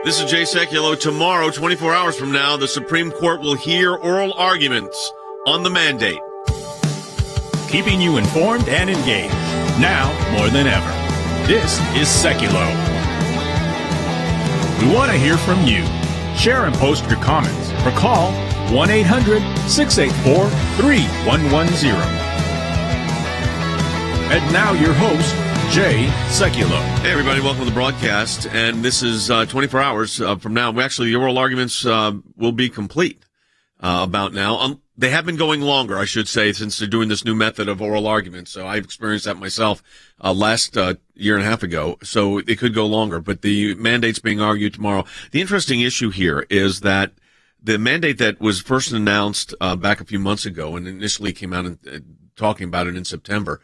This is Jay Sekulow. Tomorrow, 24 hours from now, the Supreme Court will hear oral arguments on the mandate. Keeping you informed and engaged, now more than ever. This is Sekulow. We want to hear from you. Share and post your comments or call 1-800-684-3110. And now your host, Jay Sekulow. Hey, everybody. Welcome to the broadcast. And this is 24 hours from now. The oral arguments will be complete about now. They have been going longer, I should say, since they're doing this new method of oral arguments. So I've experienced that myself last year and a half ago. So it could go longer. But the mandate's being argued tomorrow. The interesting issue here is that the mandate that was first announced back a few months ago and initially came out talking about it in September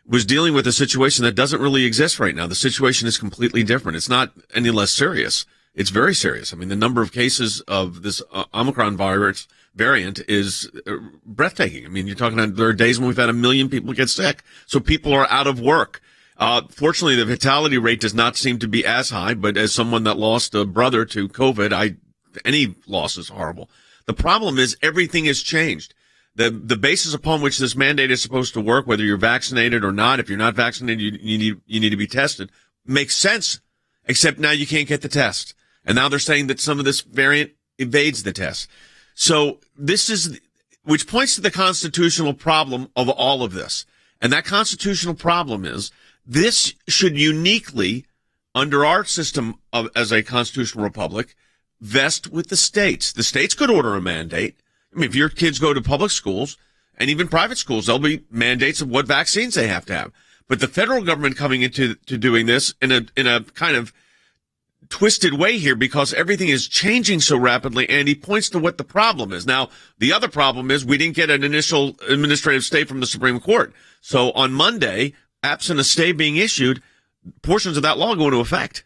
was dealing with a situation that doesn't really exist right now. The situation is completely different. It's not any less serious. It's very serious. I mean, the number of cases of this Omicron virus variant is breathtaking. I mean, you're talking about there are days when we've had 1 million people get sick. So people are out of work. Fortunately, the fatality rate does not seem to be as high, but as someone that lost a brother to COVID, any loss is horrible. The problem is everything has changed. The basis upon which this mandate is supposed to work, whether you're vaccinated or not, if you're not vaccinated, you need to be tested, makes sense, except now you can't get the test. And now they're saying that some of this variant evades the test. So which points to the constitutional problem of all of this. And that constitutional problem is this should uniquely, under our system as a constitutional republic, vest with the states. The states could order a mandate. I mean, if your kids go to public schools and even private schools, there'll be mandates of what vaccines they have to have. But the federal government coming into doing this in a kind of twisted way here because everything is changing so rapidly, and he points to what the problem is. Now, the other problem is we didn't get an initial administrative stay from the Supreme Court. So on Monday, absent a stay being issued, portions of that law go into effect.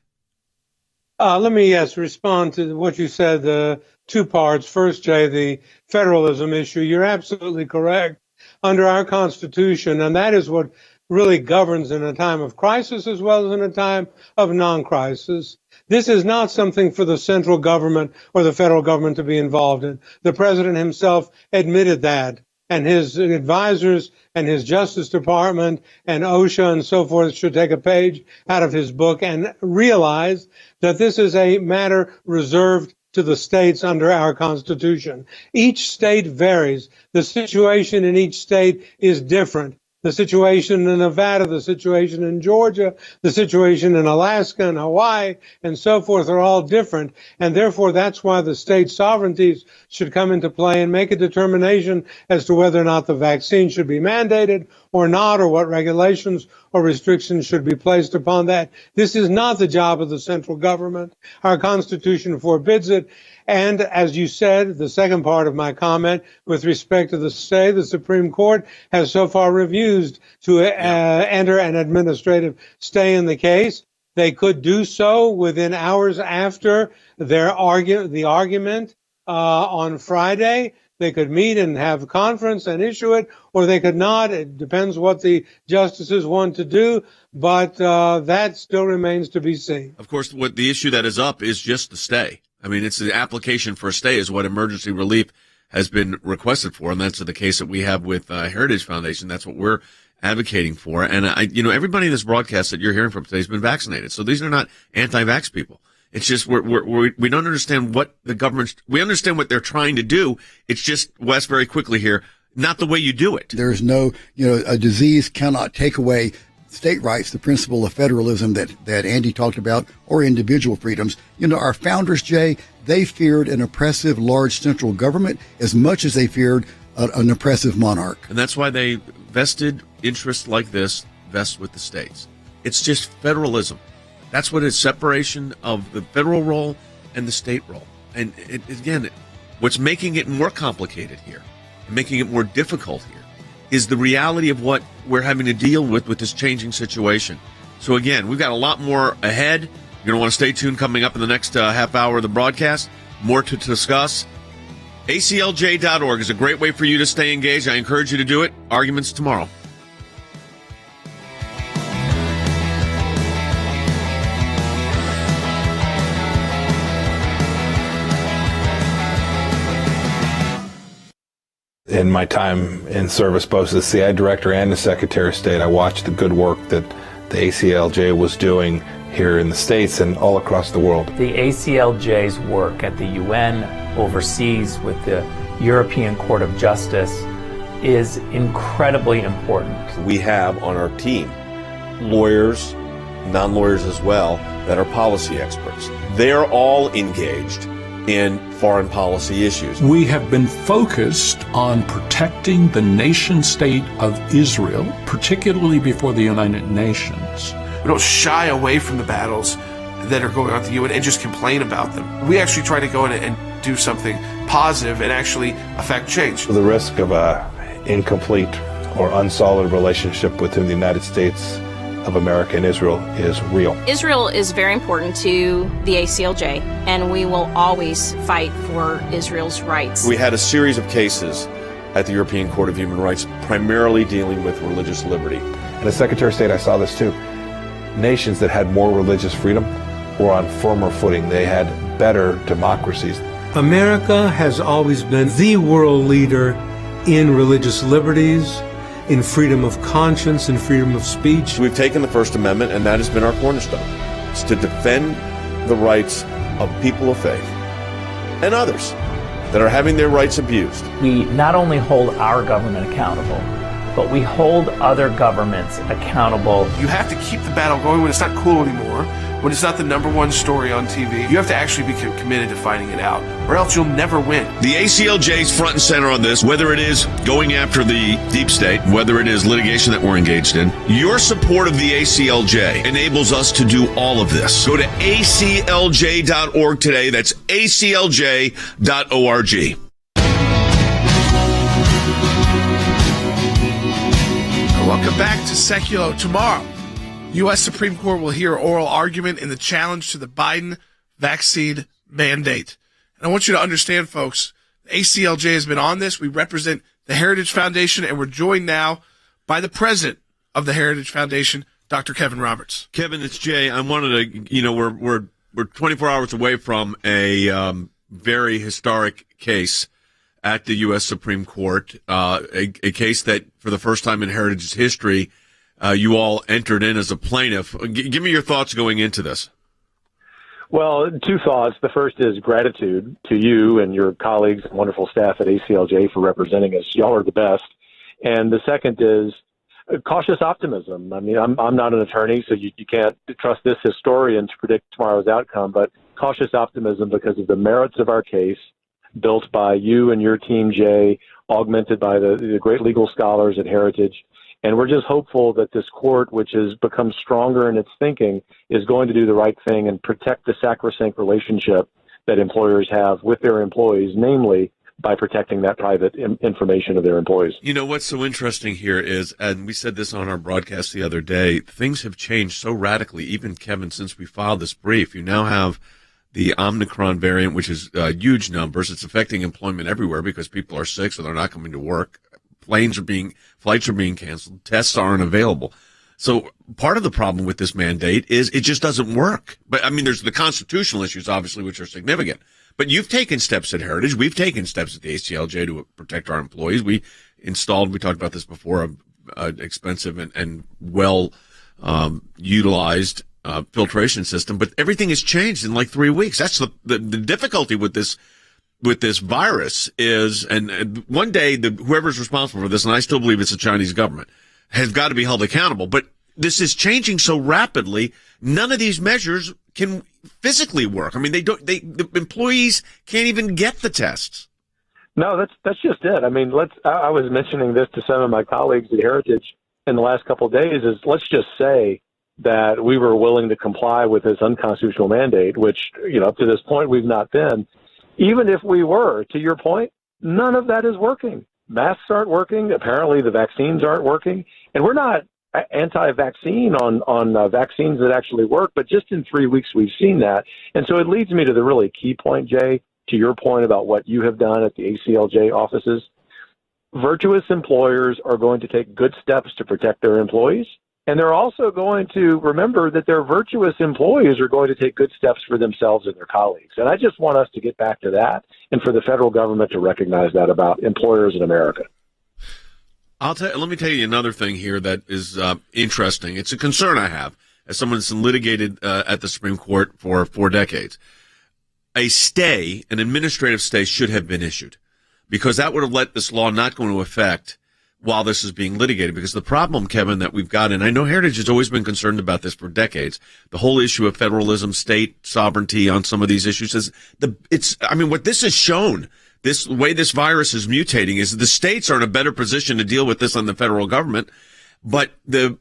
Let me, respond to what you said, two parts. First, Jay, the federalism issue. You're absolutely correct. Under our Constitution, and that is what really governs in a time of crisis as well as in a time of non-crisis. This is not something for the central government or the federal government to be involved in. The president himself admitted that, and his advisors and his Justice Department and OSHA and so forth should take a page out of his book and realize that this is a matter reserved to the states under our Constitution. Each state varies. The situation in each state is different. The situation in Nevada, the situation in Georgia, the situation in Alaska and Hawaii and so forth are all different. And therefore, that's why the state sovereignties should come into play and make a determination as to whether or not the vaccine should be mandated or not, or what regulations or restrictions should be placed upon that. This is not the job of the central government. Our Constitution forbids it. And as you said, the second part of my comment with respect to the stay, the Supreme Court has so far refused to enter an administrative stay in the case. They could do so within hours after the argument on Friday. They could meet and have a conference and issue it, or they could not. It depends what the justices want to do, but that still remains to be seen. Of course, what the issue that is up is just the stay. I mean, it's the application for a stay is what emergency relief has been requested for, and that's the case that we have with Heritage Foundation. That's what we're advocating for. And everybody in this broadcast that you're hearing from today has been vaccinated, so these are not anti-vax people. It's just we don't understand what the government. We understand what they're trying to do. It's just, Wes, very quickly here, not the way you do it. There's no, a disease cannot take away state rights, the principle of federalism that Andy talked about, or individual freedoms. Our founders, Jay, they feared an oppressive large central government as much as they feared an oppressive monarch. And that's why they vested interests like this vest with the states. It's just federalism. That's what is separation of the federal role and the state role. And what's making it more complicated here and making it more difficult here is the reality of what we're having to deal with this changing situation. So again, we've got a lot more ahead. You're going to want to stay tuned coming up in the next half hour of the broadcast. More to discuss. ACLJ.org is a great way for you to stay engaged. I encourage you to do it. Arguments tomorrow. in my time in service, both as the CI director and the Secretary of State, I watched the good work that the ACLJ was doing here in the States and all across the world. The ACLJ's work at the UN, overseas with the European Court of Justice, is incredibly important. We have on our team lawyers, non-lawyers as well, that are policy experts. They're all engaged in foreign policy issues. We have been focused on protecting the nation state of Israel, particularly before the United Nations. We don't shy away from the battles that are going on at the UN and just complain about them. We actually try to go in and do something positive and actually affect change. The risk of an incomplete or unsolid relationship within the United States of America and Israel is real. Israel is very important to the ACLJ, and we will always fight for Israel's rights. We had a series of cases at the European Court of Human Rights, primarily dealing with religious liberty. And as Secretary of State, I saw this too. Nations that had more religious freedom were on firmer footing. They had better democracies. America has always been the world leader in religious liberties, in freedom of conscience and freedom of speech. We've taken the First Amendment, and that has been our cornerstone. It's to defend the rights of people of faith and others that are having their rights abused. We not only hold our government accountable, but we hold other governments accountable. You have to keep the battle going when it's not cool anymore, when it's not the number one story on TV. You have to actually be committed to fighting it out, or else you'll never win. The ACLJ's front and center on this, whether it is going after the deep state, whether it is litigation that we're engaged in. Your support of the ACLJ enables us to do all of this. Go to aclj.org today. That's aclj.org. Welcome back to Sekulow. Tomorrow, U.S. Supreme Court will hear oral argument in the challenge to the Biden vaccine mandate. And I want you to understand, folks, the ACLJ has been on this. We represent the Heritage Foundation, and we're joined now by the president of the Heritage Foundation, Dr. Kevin Roberts. Kevin, it's Jay. I wanted to, we're 24 hours away from a very historic case at the U.S. Supreme Court, a case that for the first time in Heritage's history, you all entered in as a plaintiff. Give me your thoughts going into this. Well, two thoughts. The first is gratitude to you and your colleagues and wonderful staff at ACLJ for representing us. Y'all are the best. And the second is cautious optimism. I mean, I'm not an attorney, so you can't trust this historian to predict tomorrow's outcome, but cautious optimism because of the merits of our case, built by you and your team, Jay, augmented by the great legal scholars at Heritage. And we're just hopeful that this court, which has become stronger in its thinking, is going to do the right thing and protect the sacrosanct relationship that employers have with their employees, namely by protecting that private information of their employees. You know, what's so interesting here is, and we said this on our broadcast the other day, things have changed so radically, even, Kevin, since we filed this brief. You now have the Omicron variant, which is huge numbers. It's affecting employment everywhere because people are sick, so they're not coming to work. Flights are being canceled. Tests aren't available. So part of the problem with this mandate is it just doesn't work. But I mean, there's the constitutional issues, obviously, which are significant. But you've taken steps at Heritage. We've taken steps at the ACLJ to protect our employees. We talked about this before, expensive and well utilized filtration system. But everything has changed in like 3 weeks. That's the difficulty with this virus is, and one day whoever's responsible for this, and I still believe it's the Chinese government, has got to be held accountable. But this is changing so rapidly, none of these measures can physically work. I mean, the employees can't even get the tests. No, that's just it. I mean, I was mentioning this to some of my colleagues at Heritage in the last couple of days, is let's just say that we were willing to comply with this unconstitutional mandate, which, up to this point we've not been. Even if we were, to your point, none of that is working. Masks aren't working. Apparently the vaccines aren't working. And we're not anti-vaccine on vaccines that actually work, but just in 3 weeks we've seen that. And so it leads me to the really key point, Jay, to your point about what you have done at the ACLJ offices. Virtuous employers are going to take good steps to protect their employees. And they're also going to remember that their virtuous employees are going to take good steps for themselves and their colleagues. And I just want us to get back to that and for the federal government to recognize that about employers in America. Let me tell you another thing here that is interesting. It's a concern I have as someone that's litigated at the Supreme Court for 4 decades. A stay, an administrative stay, should have been issued because that would have let this law not go into effect while this is being litigated. Because the problem, Kevin, that we've got, and I know Heritage has always been concerned about this for decades, the whole issue of federalism, state sovereignty on some of these issues is what this has shown, this way this virus is mutating, is the states are in a better position to deal with this than the federal government. But the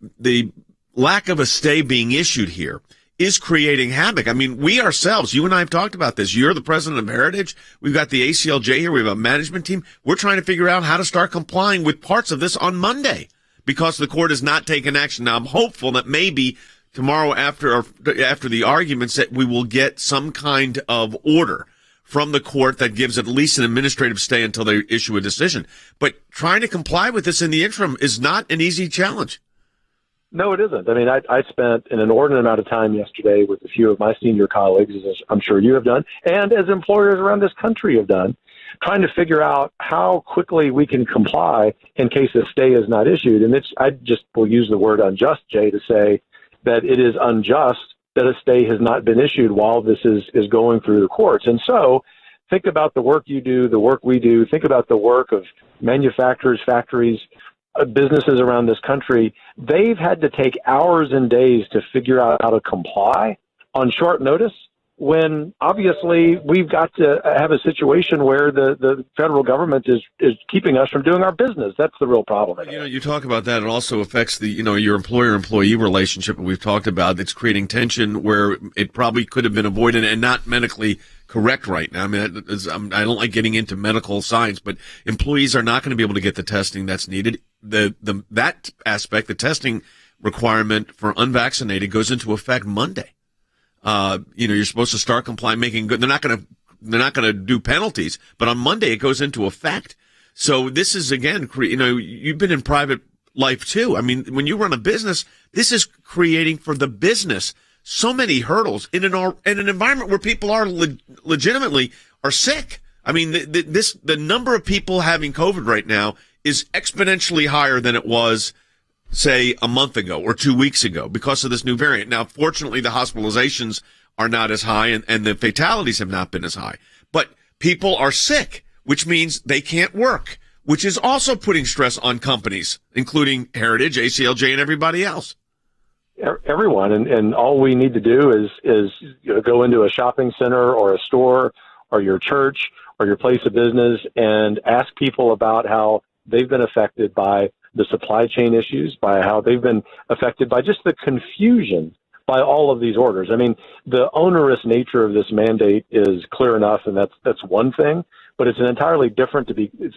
lack of a stay being issued here is creating havoc. I mean, we ourselves, you and I have talked about this. You're the president of Heritage. We've got the ACLJ here. We have a management team. We're trying to figure out how to start complying with parts of this on Monday because the court has not taken action. Now, I'm hopeful that maybe tomorrow after the arguments that we will get some kind of order from the court that gives at least an administrative stay until they issue a decision. But trying to comply with this in the interim is not an easy challenge. No, it isn't. I mean, I spent an inordinate amount of time yesterday with a few of my senior colleagues, as I'm sure you have done, and as employers around this country have done, trying to figure out how quickly we can comply in case a stay is not issued. And I just will use the word unjust, Jay, to say that it is unjust that a stay has not been issued while this is going through the courts. And so think about the work you do, the work we do. Think about the work of manufacturers, factories, businesses around this country. They've had to take hours and days to figure out how to comply on short notice when obviously we've got to have a situation where the federal government is keeping us from doing our business. That's the real problem. You talk about that. It also affects your employer-employee relationship that we've talked about. It's creating tension where it probably could have been avoided and not medically correct right now. I mean, I don't like getting into medical science, but employees are not going to be able to get the testing that's needed. That aspect, the testing requirement for unvaccinated goes into effect Monday. You're supposed to start complying, making good. They're not going to do penalties, but on Monday it goes into effect. So this is again, you've been in private life too. I mean, when you run a business, this is creating for the business so many hurdles in an environment where people are legitimately are sick. I mean, the number of people having COVID right now is exponentially higher than it was, say, a month ago or 2 weeks ago because of this new variant. Now, fortunately, the hospitalizations are not as high and the fatalities have not been as high. But people are sick, which means they can't work, which is also putting stress on companies, including Heritage, ACLJ, and everybody else. Everyone. And all we need to do is go into a shopping center or a store or your church or your place of business and ask people about how they've been affected by the supply chain issues, by how they've been affected by just the confusion by all of these orders. I mean, the onerous nature of this mandate is clear enough, and that's one thing, but it's an entirely different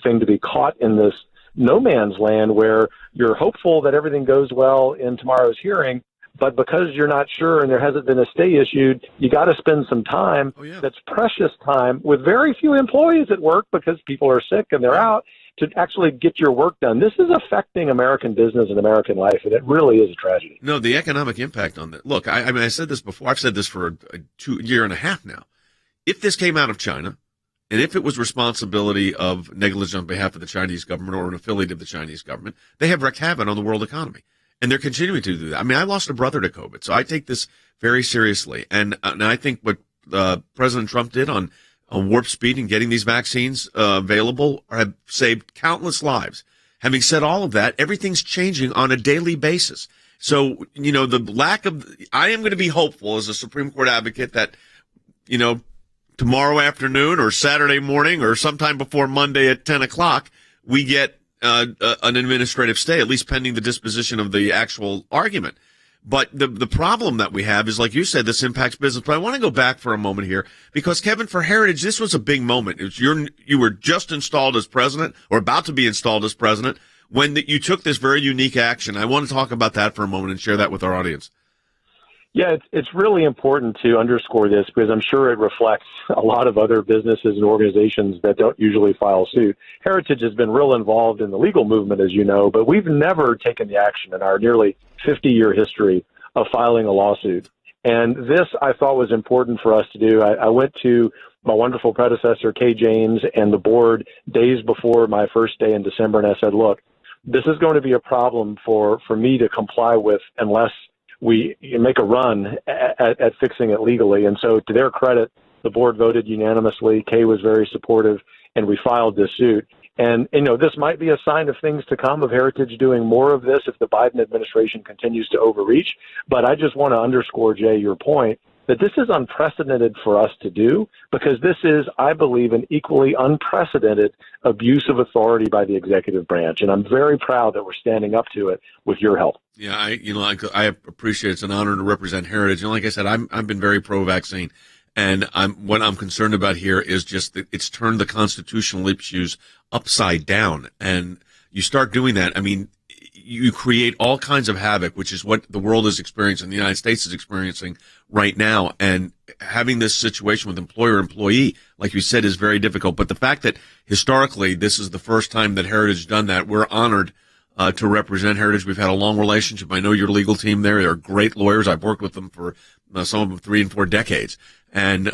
thing to be caught in this no man's land where you're hopeful that everything goes well in tomorrow's hearing, but because you're not sure and there hasn't been a stay issued, you got to spend some time that's precious time with very few employees at work because people are sick and they're out to actually get your work done. This is affecting American business and American life, and it really is a tragedy. No, the economic impact on that. Look, I mean, I said this before. I've said this for a year and a half now. If this came out of China, and if it was responsibility of negligence on behalf of the Chinese government or an affiliate of the Chinese government, they have wreaked havoc on the world economy. And they're continuing to do that. I mean, I lost a brother to COVID, so I take this very seriously. And I think what President Trump did on warp speed and getting these vaccines available have saved countless lives. Having said all of that, everything's changing on a daily basis. So, the lack of, I am going to be hopeful as a Supreme Court advocate that, tomorrow afternoon or Saturday morning or sometime before Monday at 10 o'clock, we get an administrative stay, at least pending the disposition of the actual argument. But the problem that we have is, like you said, this impacts business. But I want to go back for a moment here because, Kevin, for Heritage, this was a big moment. You were just installed as president or about to be installed as president when you took this very unique action. I want to talk about that for a moment and share that with our audience. Yeah, it's really important to underscore this because I'm sure it reflects a lot of other businesses and organizations that don't usually file suit. Heritage has been real involved in the legal movement, as you know, but we've never taken the action in our nearly 50-year history of filing a lawsuit. And this I thought was important for us to do. I went to my wonderful predecessor, Kay James, and the board days before my first day in December, and I said, look, this is going to be a problem for me to comply with unless we make a run at fixing it legally. And so to their credit, the board voted unanimously. Kay was very supportive, and we filed this suit. And, this might be a sign of things to come, of Heritage doing more of this if the Biden administration continues to overreach. But I just want to underscore, Jay, your point that this is unprecedented for us to do because this is, I believe, an equally unprecedented abuse of authority by the executive branch. And I'm very proud that we're standing up to it with your help. Yeah, I appreciate it. It's an honor to represent Heritage. And like I said, I've been very pro-vaccine. And what I'm concerned about here is just that it's turned the constitutional issues upside down. And you start doing that, you create all kinds of havoc, which is what the world is experiencing, the United States is experiencing right now. And having this situation with employer-employee, like you said, is very difficult. But the fact that historically this is the first time that Heritage has done that, we're honored to represent Heritage. We've had a long relationship. I know your legal team there. They're great lawyers. I've worked with them for some of them 3 and 4 decades. And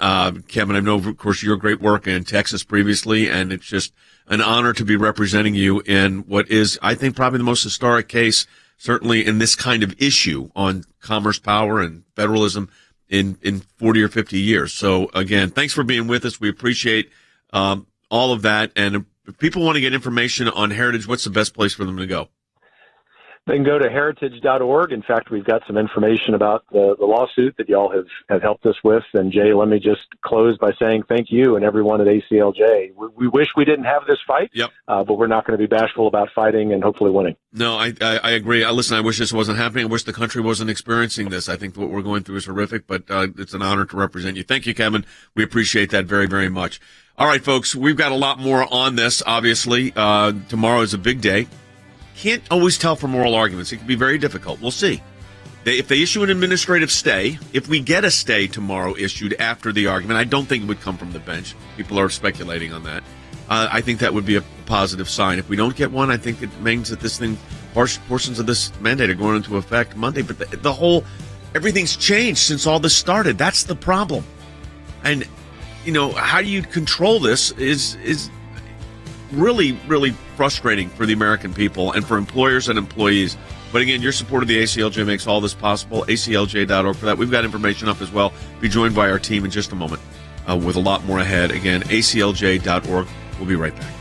Kevin, I know, of course, your great work in Texas previously, and it's just an honor to be representing you in what is, I think, probably the most historic case, certainly in this kind of issue on commerce power and federalism in 40 or 50 years. So, again, thanks for being with us. We appreciate all of that. And if people want to get information on Heritage, what's the best place for them to go? They can go to heritage.org. In fact, we've got some information about the lawsuit that y'all have helped us with. And, Jay, let me just close by saying thank you and everyone at ACLJ. We wish we didn't have this fight, but we're not going to be bashful about fighting and hopefully winning. No, I agree. Listen, I wish this wasn't happening. I wish the country wasn't experiencing this. I think what we're going through is horrific, but it's an honor to represent you. Thank you, Kevin. We appreciate that very, very much. All right, folks, we've got a lot more on this, obviously. Tomorrow is a big day. Can't always tell from oral arguments. It can be very difficult. We'll see. If they issue an administrative stay, if we get a stay tomorrow issued after the argument, I don't think it would come from the bench. People are speculating on that. I think that would be a positive sign. If we don't get one, I think it means that this thing, portions of this mandate are going into effect Monday. But everything's changed since all this started. That's the problem. And, how do you control this is really, really frustrating for the American people and for employers and employees. But again, your support of the ACLJ makes all this possible. ACLJ.org for that. We've got information up as well. Be joined by our team in just a moment with a lot more ahead. Again, ACLJ.org. We'll be right back.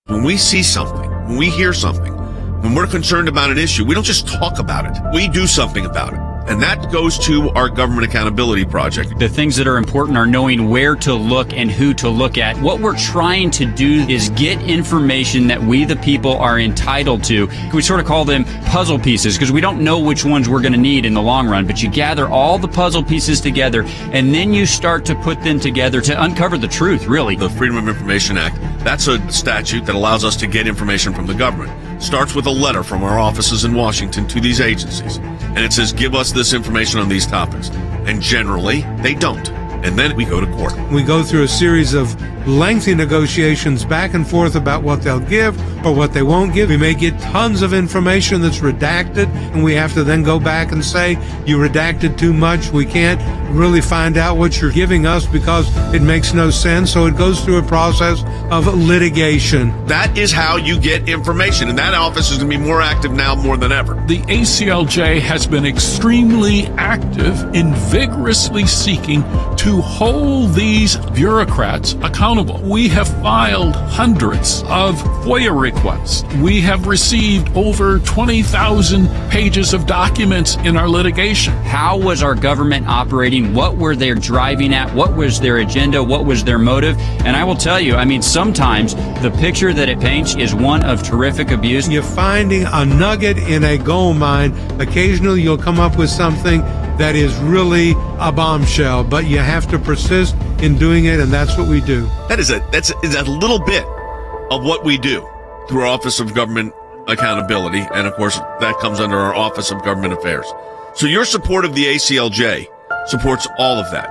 When we see something, when we hear something, when we're concerned about an issue, we don't just talk about it. We do something about it. And that goes to our Government Accountability Project. The things that are important are knowing where to look and who to look at. What we're trying to do is get information that we, the people, are entitled to. We sort of call them puzzle pieces because we don't know which ones we're going to need in the long run. But you gather all the puzzle pieces together, and then you start to put them together to uncover the truth, really. The Freedom of Information Act, that's a statute that allows us to get information from the government. Starts with a letter from our offices in Washington to these agencies. And it says, give us this information on these topics. And generally, they don't. And then we go to court. We go through a series of lengthy negotiations back and forth about what they'll give or what they won't give. We may get tons of information that's redacted, and we have to then go back and say, you redacted too much. We can't really find out what you're giving us because it makes no sense. So it goes through a process of litigation. That is how you get information, and that office is going to be more active now more than ever. The ACLJ has been extremely active in vigorously seeking to hold these bureaucrats accountable. We have filed hundreds of FOIA requests. We have received over 20,000 pages of documents in our litigation. How was our government operating? What were they driving at? What was their agenda? What was their motive? And I will tell you, sometimes the picture that it paints is one of terrific abuse. You're finding a nugget in a gold mine. Occasionally you'll come up with something that is really a bombshell, but you have to persist in doing it, and that's what we do. That's a little bit of what we do through our Office of Government Accountability, and of course that comes under our Office of Government Affairs. So your support of the ACLJ supports all of that.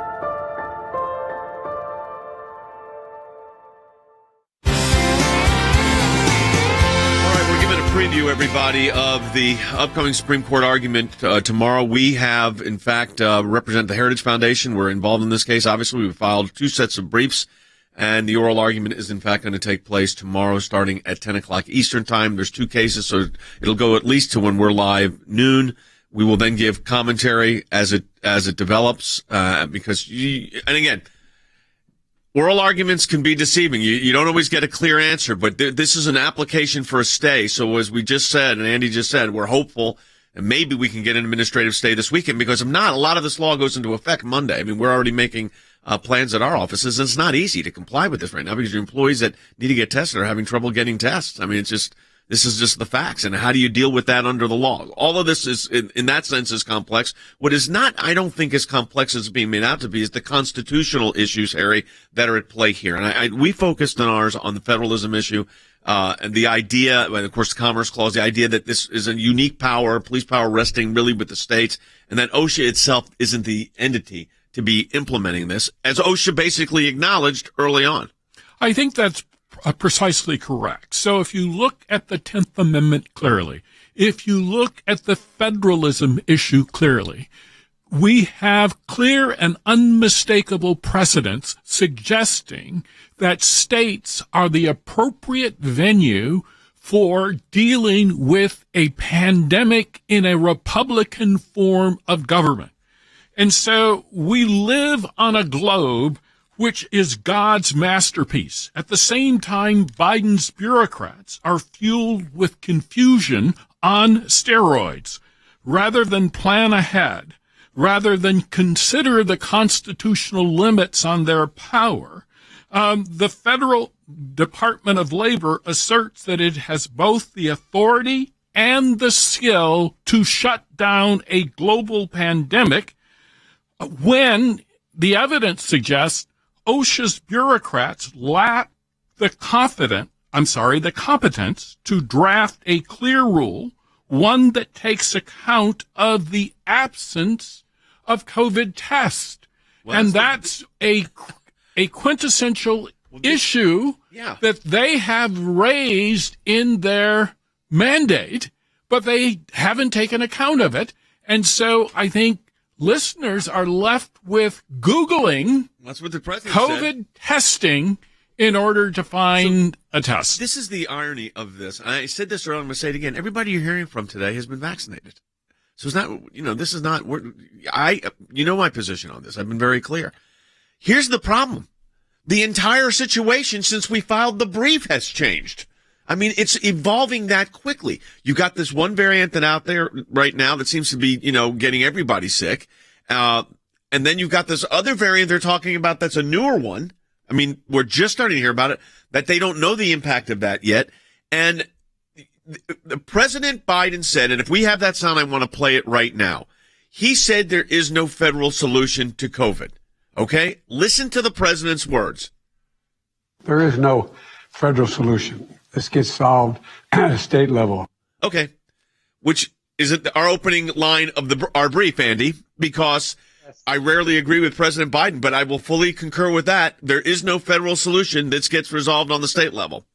All right, we're giving a preview, everybody, of the upcoming Supreme Court argument tomorrow. We have, in fact, represent the Heritage Foundation. We're involved in this case. Obviously, we've filed 2 sets of briefs, and the oral argument is, in fact, going to take place tomorrow starting at 10 o'clock Eastern Time. There's 2 cases, so it'll go at least to when we're live, noon. We will then give commentary as it develops, because and again, oral arguments can be deceiving. You don't always get a clear answer, but this is an application for a stay. So as we just said, and Andy just said, we're hopeful, and maybe we can get an administrative stay this weekend, because if not, a lot of this law goes into effect Monday. I mean, we're already making plans at our offices, and it's not easy to comply with this right now because your employees that need to get tested are having trouble getting tests. I mean, this is just the facts. And how do you deal with that under the law? All of this is, in that sense, is complex. What is not, I don't think, as complex as it's being made out to be is the constitutional issues, Harry, that are at play here. And we focused on ours on the federalism issue, and the idea, and of course, the Commerce Clause, the idea that this is a unique power, police power resting really with the states, and that OSHA itself isn't the entity to be implementing this, as OSHA basically acknowledged early on. I think that's precisely correct. So if you look at the 10th Amendment clearly, if you look at the federalism issue clearly, we have clear and unmistakable precedents suggesting that states are the appropriate venue for dealing with a pandemic in a Republican form of government. And so we live on a globe which is God's masterpiece. At the same time, Biden's bureaucrats are fueled with confusion on steroids. Rather than plan ahead, rather than consider the constitutional limits on their power, the Federal Department of Labor asserts that it has both the authority and the skill to shut down a global pandemic when the evidence suggests OSHA's bureaucrats lack the competence to draft a clear rule, one that takes account of the absence of COVID tests. Well, and that's a quintessential issue that they have raised in their mandate, but they haven't taken account of it. And so I think listeners are left with Googling that's what the president COVID said. Testing in order to find a test. This is the irony of this. I said this earlier, I'm going to say it again. Everybody you're hearing from today has been vaccinated. So it's not, this is not, my position on this. I've been very clear. Here's the problem. The entire situation since we filed the brief has changed. I mean, it's evolving that quickly. You got this one variant that out there right now that seems to be, getting everybody sick. And then you've got this other variant they're talking about that's a newer one. I mean, we're just starting to hear about it, that they don't know the impact of that yet. And the President Biden said, and if we have that sound, I want to play it right now. He said there is no federal solution to COVID. Okay? Listen to the president's words. There is no federal solution. This gets solved at a state level. Okay. Which is our opening line of our brief, Andy, because I rarely agree with President Biden, but I will fully concur with that. There is no federal solution that gets resolved on the state level.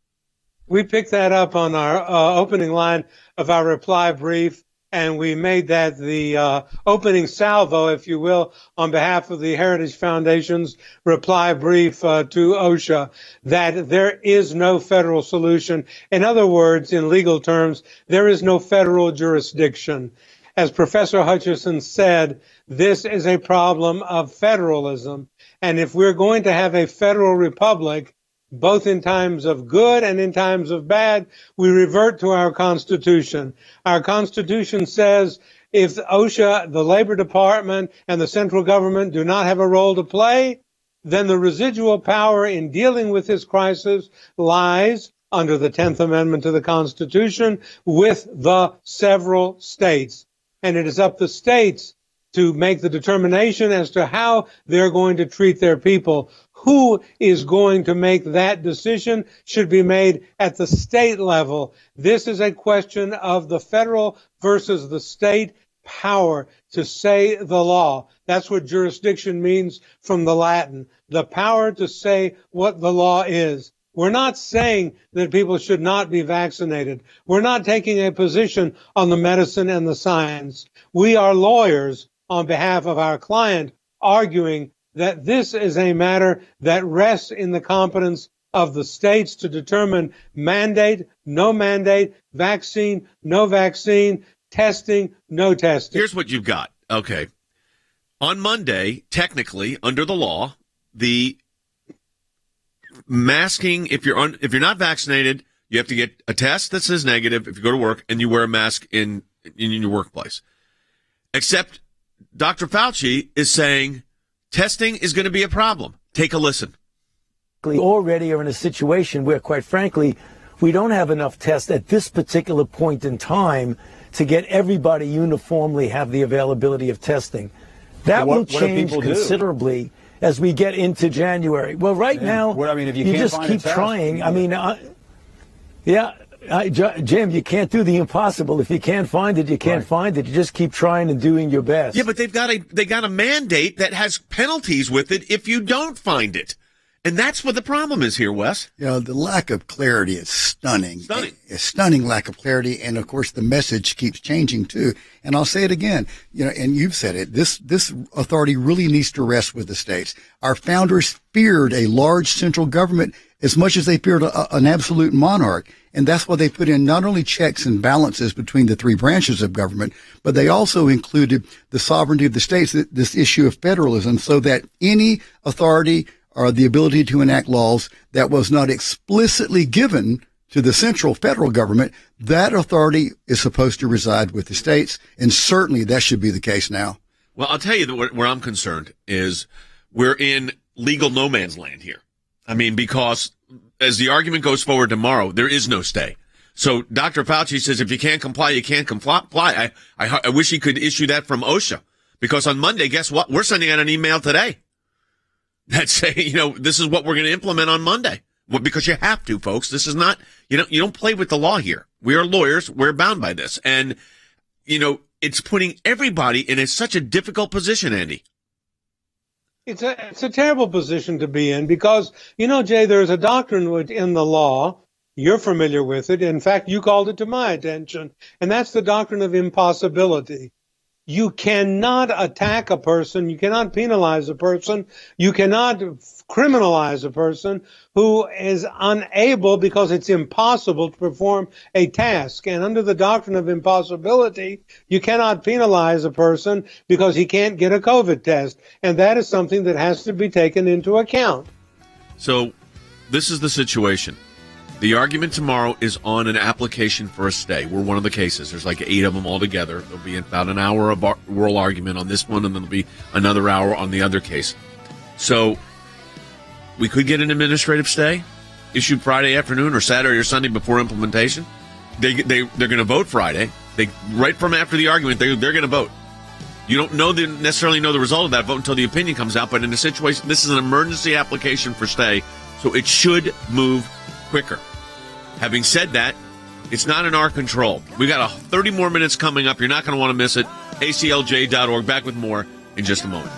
We picked that up on our opening line of our reply brief, and we made that the opening salvo, if you will, on behalf of the Heritage Foundation's reply brief to OSHA, that there is no federal solution. In other words, in legal terms, there is no federal jurisdiction. As Professor Hutchison said, this is a problem of federalism. And if we're going to have a federal republic, both in times of good and in times of bad, we revert to our Constitution. Our Constitution says if OSHA, the Labor Department, and the central government do not have a role to play, then the residual power in dealing with this crisis lies under the 10th Amendment to the Constitution with the several states. And it is up to states to make the determination as to how they're going to treat their people. Who is going to make that decision should be made at the state level. This is a question of the federal versus the state power to say the law. That's what jurisdiction means from the Latin, the power to say what the law is. We're not saying that people should not be vaccinated. We're not taking a position on the medicine and the science. We are lawyers on behalf of our client arguing that this is a matter that rests in the competence of the states to determine mandate, no mandate, vaccine, no vaccine, testing, no testing. Here's what you've got. Okay. On Monday, technically, under the law, the masking, if you're not vaccinated, you have to get a test that says negative if you go to work, and you wear a mask in your workplace. Except Dr. Fauci is saying testing is going to be a problem. Take a listen. We already are in a situation where, quite frankly, we don't have enough tests at this particular point in time to get everybody uniformly have the availability of testing. That will change considerably as we get into January. Well, right now, if you just keep trying. Jim, you can't do the impossible. If you can't find it, you can't find it. You just keep trying and doing your best. Yeah, but they got a mandate that has penalties with it if you don't find it. And that's what the problem is here, Wes. The lack of clarity is stunning. A stunning lack of clarity. And of course, the message keeps changing too. And I'll say it again, and you've said it, this authority really needs to rest with the states. Our founders feared a large central government as much as they feared an absolute monarch. And that's why they put in not only checks and balances between the three branches of government, but they also included the sovereignty of the states, this issue of federalism, so that any authority or the ability to enact laws that was not explicitly given to the central federal government, that authority is supposed to reside with the states. And certainly that should be the case now. Well, I'll tell you that where I'm concerned is we're in legal no man's land here. I mean, because as the argument goes forward tomorrow, there is no stay. So Dr. Fauci says if you can't comply, you can't comply. I wish he could issue that from OSHA, because on Monday, guess what? We're sending out an email today that say, this is what we're going to implement on Monday. Well, because you have to, folks. This is not, you don't play with the law here. We are lawyers. We're bound by this. And, it's putting everybody in such a difficult position, Andy. It's a terrible position to be in because, Jay, there's a doctrine in the law. You're familiar with it. In fact, you called it to my attention, and that's the doctrine of impossibility. You cannot attack a person. You cannot penalize a person. You cannot criminalize a person who is unable because it's impossible to perform a task. And under the doctrine of impossibility, you cannot penalize a person because he can't get a COVID test. And that is something that has to be taken into account. So this is the situation. The argument tomorrow is on an application for a stay. We're one of the cases. There's like 8 of them altogether. There'll be about an hour of oral argument on this one, and then there'll be another hour on the other case. So we could get an administrative stay issued Friday afternoon or Saturday or Sunday before implementation. They're going to vote Friday. Right from after the argument, they're going to vote. You don't necessarily know the result of that vote until the opinion comes out. But in a situation, this is an emergency application for stay, so it should move quicker. Having said that, it's not in our control. We got 30 more minutes coming up. You're not going to want to miss it. ACLJ.org. Back with more in just a moment.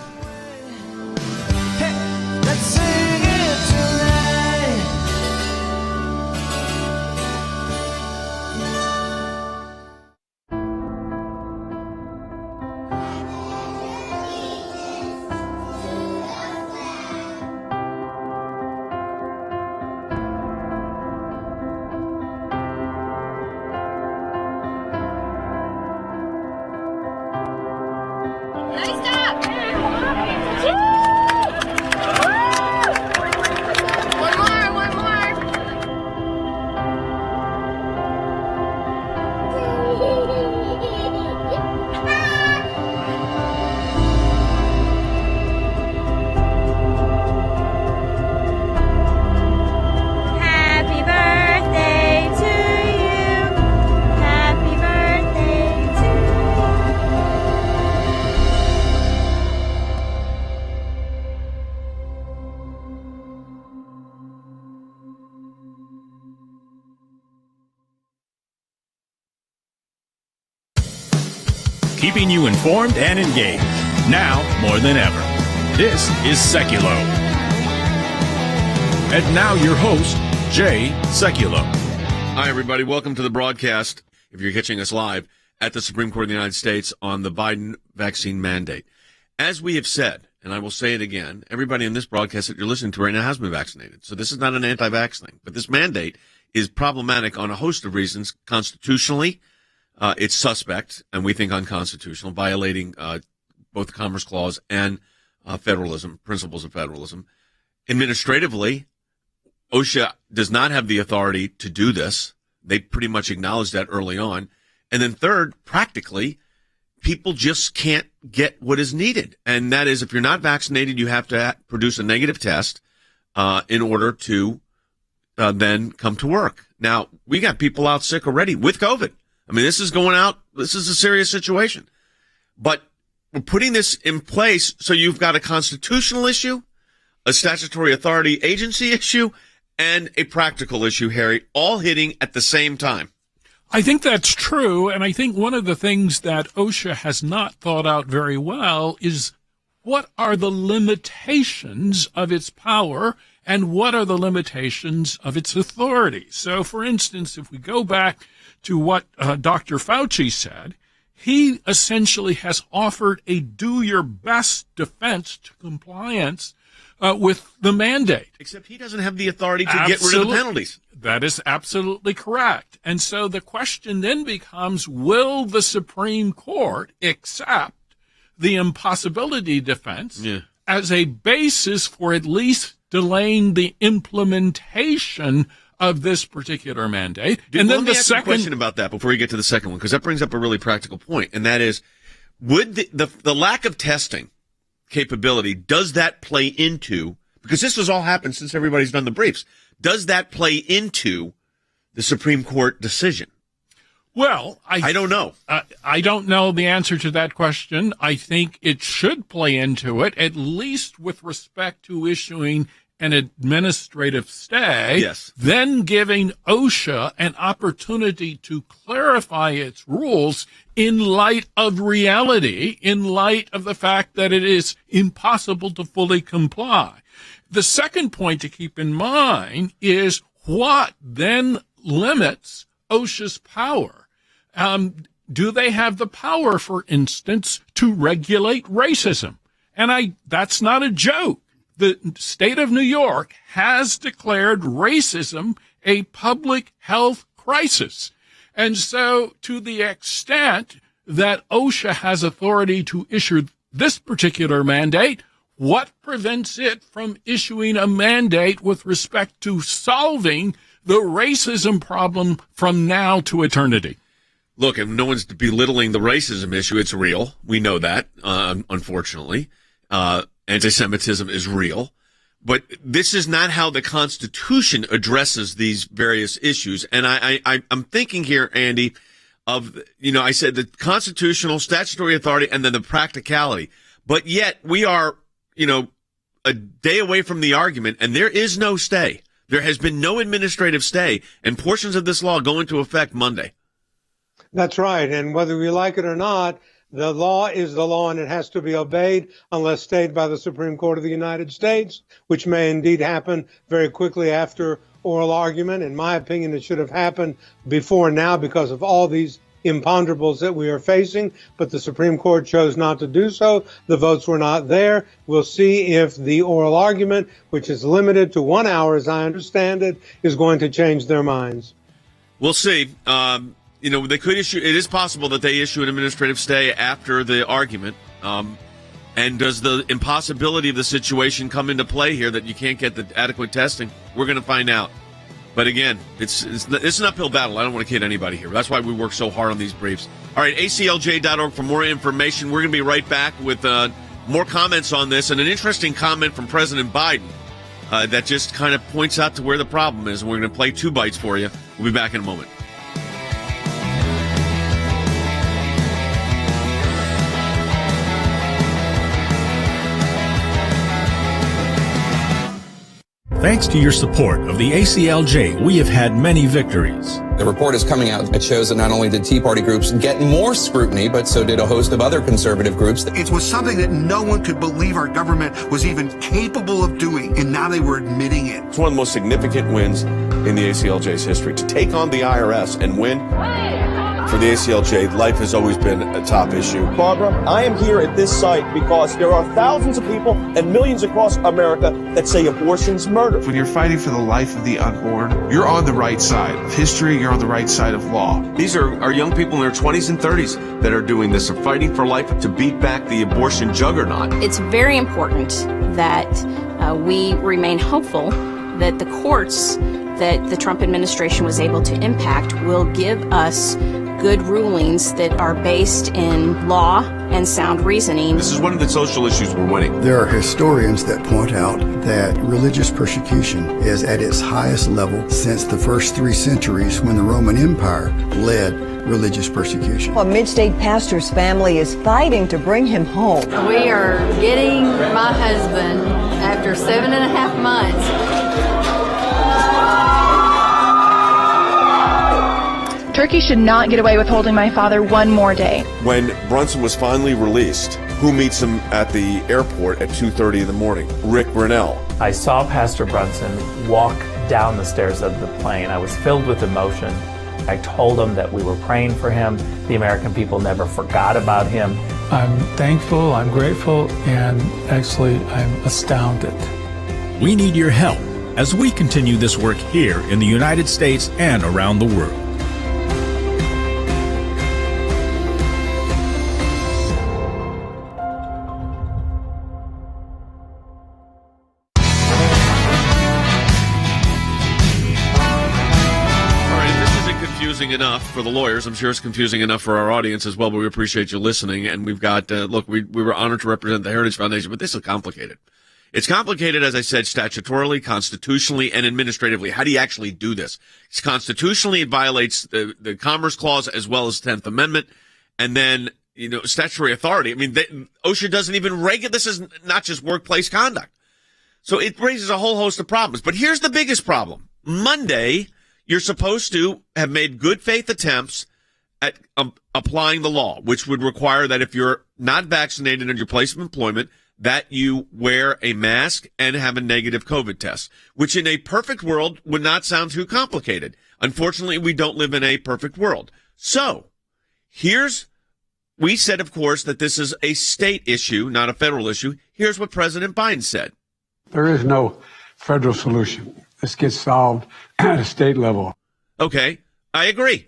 keeping you informed and engaged. Now more than ever. This is Sekulow. And now your host, Jay Sekulow. Hi, everybody. Welcome to the broadcast, if you're catching us live, at the Supreme Court of the United States on the Biden vaccine mandate. As we have said, and I will say it again, everybody in this broadcast that you're listening to right now has been vaccinated. So this is not an anti-vax thing. But this mandate is problematic on a host of reasons. Constitutionally, it's suspect, and we think unconstitutional, violating both the Commerce Clause and federalism, principles of federalism. Administratively, OSHA does not have the authority to do this. They pretty much acknowledged that early on. And then third, practically, people just can't get what is needed. And that is, if you're not vaccinated, you have to produce a negative test in order to then come to work. Now, we got people out sick already with COVID. I mean, this is going out. This is a serious situation. But we're putting this in place so you've got a constitutional issue, a statutory authority agency issue, and a practical issue, Harry, all hitting at the same time. I think that's true, and I think one of the things that OSHA has not thought out very well is what are the limitations of its power and what are the limitations of its authority. So, for instance, if we go back to what Dr. Fauci said, he essentially has offered a do-your-best defense to compliance with the mandate. Except he doesn't have the authority to get rid of the penalties. That is absolutely correct. And so the question then becomes, will the Supreme Court accept the impossibility defense as a basis for at least delaying the implementation of this particular mandate? And then let me ask you a question about that before you get to the second one, because that brings up a really practical point, and that is, would the lack of testing capability, does that play into, because this has all happened since everybody's done the briefs, does that play into the Supreme Court decision? Well, I don't know. I don't know the answer to that question. I think it should play into it, at least with respect to issuing an administrative stay, yes, then giving OSHA an opportunity to clarify its rules in light of reality, in light of the fact that it is impossible to fully comply. The second point to keep in mind is what then limits OSHA's power. Do they have the power, for instance, to regulate racism? And that's not a joke. The state of New York has declared racism a public health crisis. And so to the extent that OSHA has authority to issue this particular mandate, what prevents it from issuing a mandate with respect to solving the racism problem from now to eternity? Look, and no one's belittling the racism issue. It's real. We know that, unfortunately. Anti-Semitism is real. But this is not how the Constitution addresses these various issues. And I'm thinking here, Andy, of, I said the constitutional, statutory authority, and then the practicality. But yet we are, a day away from the argument, and there is no stay. There has been no administrative stay, and portions of this law go into effect Monday. That's right. And whether we like it or not, the law is the law, and it has to be obeyed unless stayed by the Supreme Court of the United States, which may indeed happen very quickly after oral argument. In my opinion, it should have happened before now because of all these imponderables that we are facing, but the Supreme Court chose not to do so. The votes were not there. We'll see if the oral argument, which is limited to 1 hour, as I understand it, is going to change their minds. We'll see. They could issue, it is possible that they issue an administrative stay after the argument. And does the impossibility of the situation come into play here that you can't get the adequate testing? We're going to find out. But again, it's an uphill battle. I don't want to kid anybody here. That's why we work so hard on these briefs. All right, ACLJ.org for more information. We're going to be right back with more comments on this and an interesting comment from President Biden that just kind of points out to where the problem is. And we're going to play 2 bites for you. We'll be back in a moment. Thanks to your support of the ACLJ, we have had many victories. The report is coming out. It shows that not only did Tea Party groups get more scrutiny, but so did a host of other conservative groups. It was something that no one could believe our government was even capable of doing, and now they were admitting it. It's one of the most significant wins in the ACLJ's history. To take on the IRS and win, for the ACLJ, life has always been a top issue. Barbara, I am here at this site because there are thousands of people and millions across America that say abortion's murder. When you're fighting for the life of the unborn, you're on the right side of history, you're on the right side of law. These are young people in their 20s and 30s that are doing this, are fighting for life to beat back the abortion juggernaut. It's very important that we remain hopeful that the courts that the Trump administration was able to impact will give us good rulings that are based in law and sound reasoning. This is one of the social issues we're winning. There are historians that point out that religious persecution is at its highest level since the first 3 centuries when the Roman Empire led religious persecution. A mid-state pastor's family is fighting to bring him home. We are getting my husband after 7.5 months. Turkey should not get away with holding my father one more day. When Brunson was finally released, who meets him at the airport at 2:30 in the morning? Rick Grinnell. I saw Pastor Brunson walk down the stairs of the plane. I was filled with emotion. I told him that we were praying for him. The American people never forgot about him. I'm thankful, I'm grateful, and actually I'm astounded. We need your help as we continue this work here in the United States and around the world. Enough for the lawyers. I'm sure it's confusing enough for our audience as well, but we appreciate you listening. And we've got, we were honored to represent the Heritage Foundation, but this is complicated. It's complicated, as I said, statutorily, constitutionally, and administratively. How do you actually do this? It's constitutionally, it violates the Commerce Clause as well as the 10th Amendment. And then, statutory authority. I mean, OSHA doesn't even regulate. This is not just workplace conduct. So it raises a whole host of problems. But here's the biggest problem. Monday, you're supposed to have made good faith attempts at applying the law, which would require that if you're not vaccinated in your place of employment, that you wear a mask and have a negative COVID test, which in a perfect world would not sound too complicated. Unfortunately, we don't live in a perfect world. So we said, of course, that this is a state issue, not a federal issue. Here's what President Biden said. There is no federal solution. This gets solved at a state level. Okay, I agree.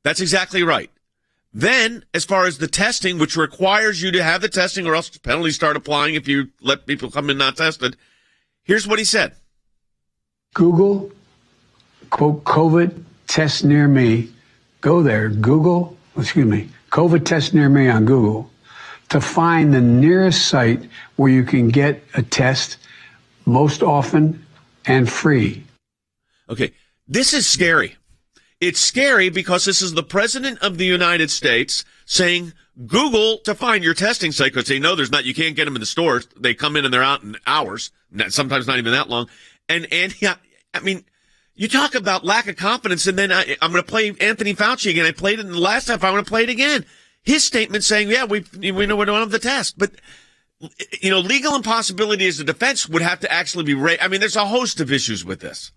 That's exactly right. Then, as far as the testing, which requires you to have the testing or else penalties start applying if you let people come in not tested, here's what he said. Google, quote, COVID test near me. Go there, COVID test near me on Google to find the nearest site where you can get a test most often and free. Okay, this is scary. It's scary because this is the President of the United States saying, Google to find your testing site, because they know you can't get them in the stores. They come in and they're out in hours, sometimes not even that long. And I mean, you talk about lack of confidence, and then I'm going to play Anthony Fauci again. I played it the last time. I want to play it again. His statement saying, yeah, we know we don't have the test. But legal impossibility as a defense would have to actually be raised. I mean, there's a host of issues with this.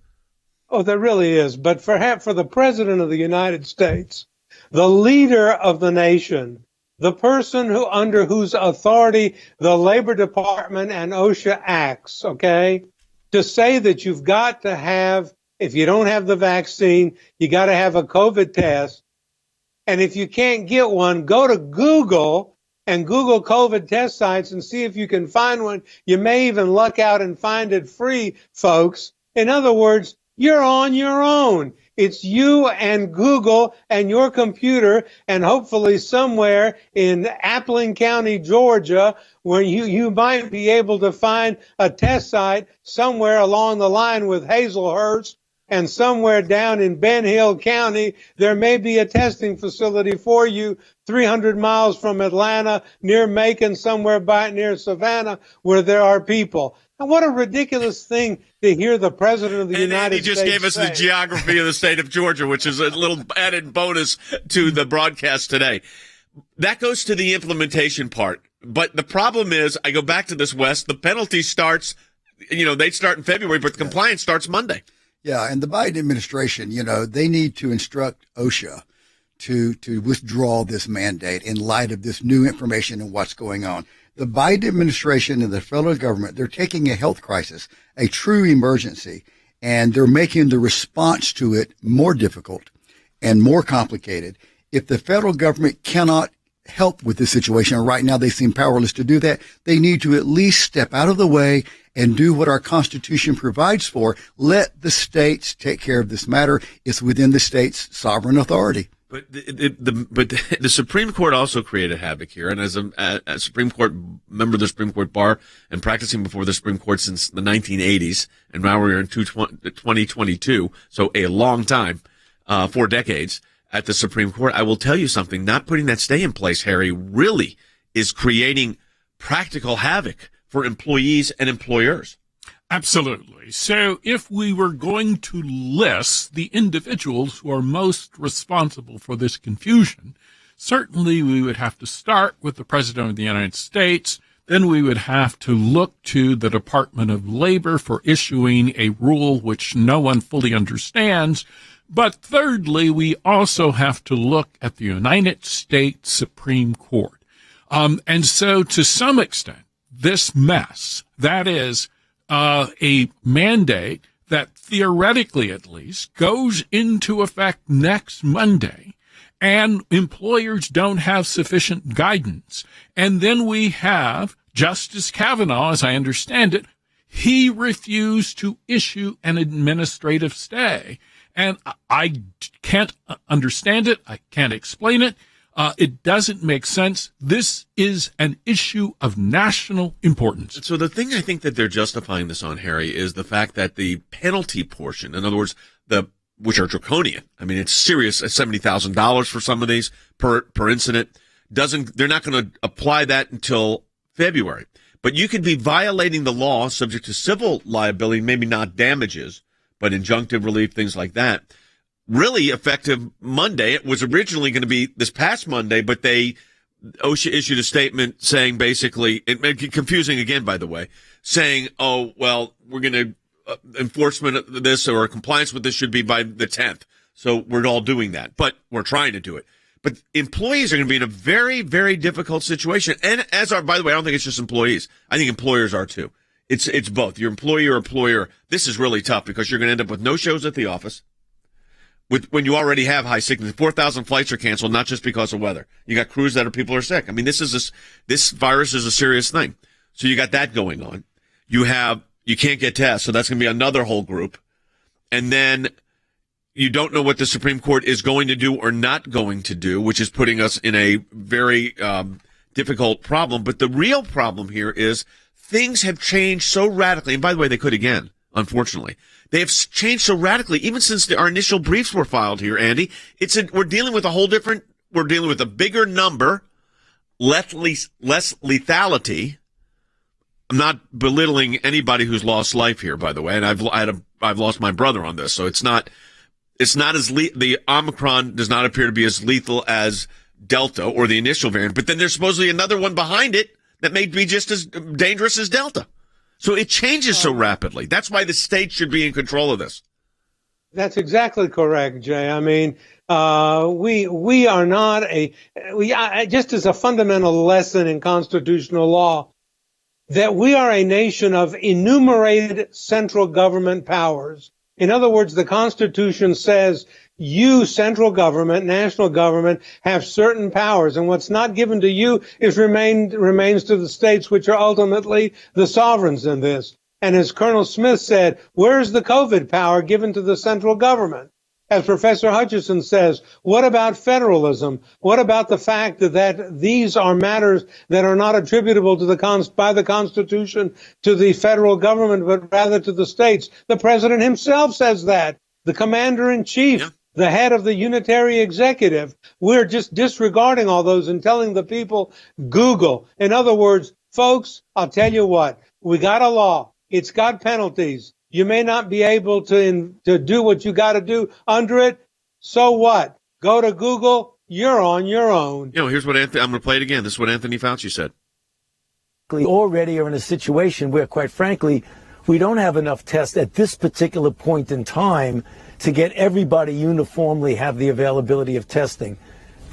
Oh, there really is. But for the President of the United States, the leader of the nation, the person under whose authority the Labor Department and OSHA acts, okay, to say that you've got to have, if you don't have the vaccine, you got to have a COVID test. And if you can't get one, go to Google and Google COVID test sites and see if you can find one. You may even luck out and find it free, folks. In other words, you're on your own. It's you and Google and your computer, and hopefully somewhere in Appling County, Georgia, where you might be able to find a test site somewhere along the line with Hazelhurst, and somewhere down in Ben Hill County, there may be a testing facility for you 300 miles from Atlanta, near Macon, somewhere near Savannah, where there are people. what a ridiculous thing to hear the president of the United States He just gave us say. the geography of the state of Georgia, which is a little added bonus to the broadcast today. That goes to the implementation part. But the problem is, I go back to this, Wes, the penalty starts, they start in February, but the compliance starts Monday. Yeah, and the Biden administration, they need to instruct OSHA to withdraw this mandate in light of this new information and what's going on. The Biden administration and the federal government, they're taking a health crisis, a true emergency, and they're making the response to it more difficult and more complicated. If the federal government cannot help with this situation, and right now they seem powerless to do that, they need to at least step out of the way and do what our Constitution provides for. Let the states take care of this matter. It's within the states' sovereign authority. But the Supreme Court also created havoc here. And as a Supreme Court member of the Supreme Court bar and practicing before the Supreme Court since the 1980s, and now we're in 2022, so a long time, 4 decades at the Supreme Court, I will tell you something. Not putting that stay in place, Harry, really is creating practical havoc for employees and employers. Absolutely. So if we were going to list the individuals who are most responsible for this confusion, certainly we would have to start with the President of the United States. Then we would have to look to the Department of Labor for issuing a rule which no one fully understands. But thirdly, we also have to look at the United States Supreme Court. And so to some extent, this mess, that is, a mandate that theoretically at least goes into effect next Monday, and employers don't have sufficient guidance. And then we have Justice Kavanaugh, as I understand it, he refused to issue an administrative stay. And I can't understand it. I can't explain it. It doesn't make sense. This is an issue of national importance. So the thing I think that they're justifying this on, Harry, is the fact that the penalty portion, in other words, which are draconian. I mean, it's serious, $70,000 for some of these per incident. They're not going to apply that until February. But you could be violating the law subject to civil liability, maybe not damages, but injunctive relief, things like that. Really effective Monday. It was originally going to be this past Monday, but OSHA issued a statement saying basically, it made it confusing again, by the way, saying, oh, well, we're going to enforcement of this or compliance with this should be by the 10th. So we're all doing that, but we're trying to do it. But employees are going to be in a very, very difficult situation. And by the way, I don't think it's just employees. I think employers are too. It's both. Your employee or employer. This is really tough because you're going to end up with no shows at the office. When you already have high sickness, 4,000 flights are canceled, not just because of weather. You got crews that people are sick. I mean, this virus is a serious thing. So you got that going on. You can't get tests, so that's going to be another whole group. And then you don't know what the Supreme Court is going to do or not going to do, which is putting us in a very difficult problem. But the real problem here is things have changed so radically. And by the way, they could again, unfortunately. They have changed so radically, even since our initial briefs were filed here, Andy. We're dealing with we're dealing with a bigger number, less lethality. I'm not belittling anybody who's lost life here, by the way, and I've lost my brother on this, so it's not as the Omicron does not appear to be as lethal as Delta or the initial variant, but then there's supposedly another one behind it that may be just as dangerous as Delta. So it changes so rapidly. That's why the state should be in control of this. That's exactly correct, Jay. I mean, we are not just as a fundamental lesson in constitutional law, that we are a nation of enumerated central government powers. In other words, the Constitution says you, central government, national government, have certain powers, and what's not given to you remains to the states, which are ultimately the sovereigns in this. And as Colonel Smith said, where's the COVID power given to the central government? As Professor Hutchison says, what about federalism? What about the fact that these are matters that are not attributable to by the Constitution to the federal government, but rather to the states? The president himself says that. The commander-in-chief, the head of the unitary executive. We're just disregarding all those and telling the people, Google. In other words, folks, I'll tell you what, we got a law. It's got penalties. You may not be able to do what you got to do under it. So what? Go to Google. You're on your own. Here's what Anthony, I'm going to play it again. This is what Anthony Fauci said. We already are in a situation where, quite frankly, we don't have enough tests at this particular point in time to get everybody uniformly have the availability of testing.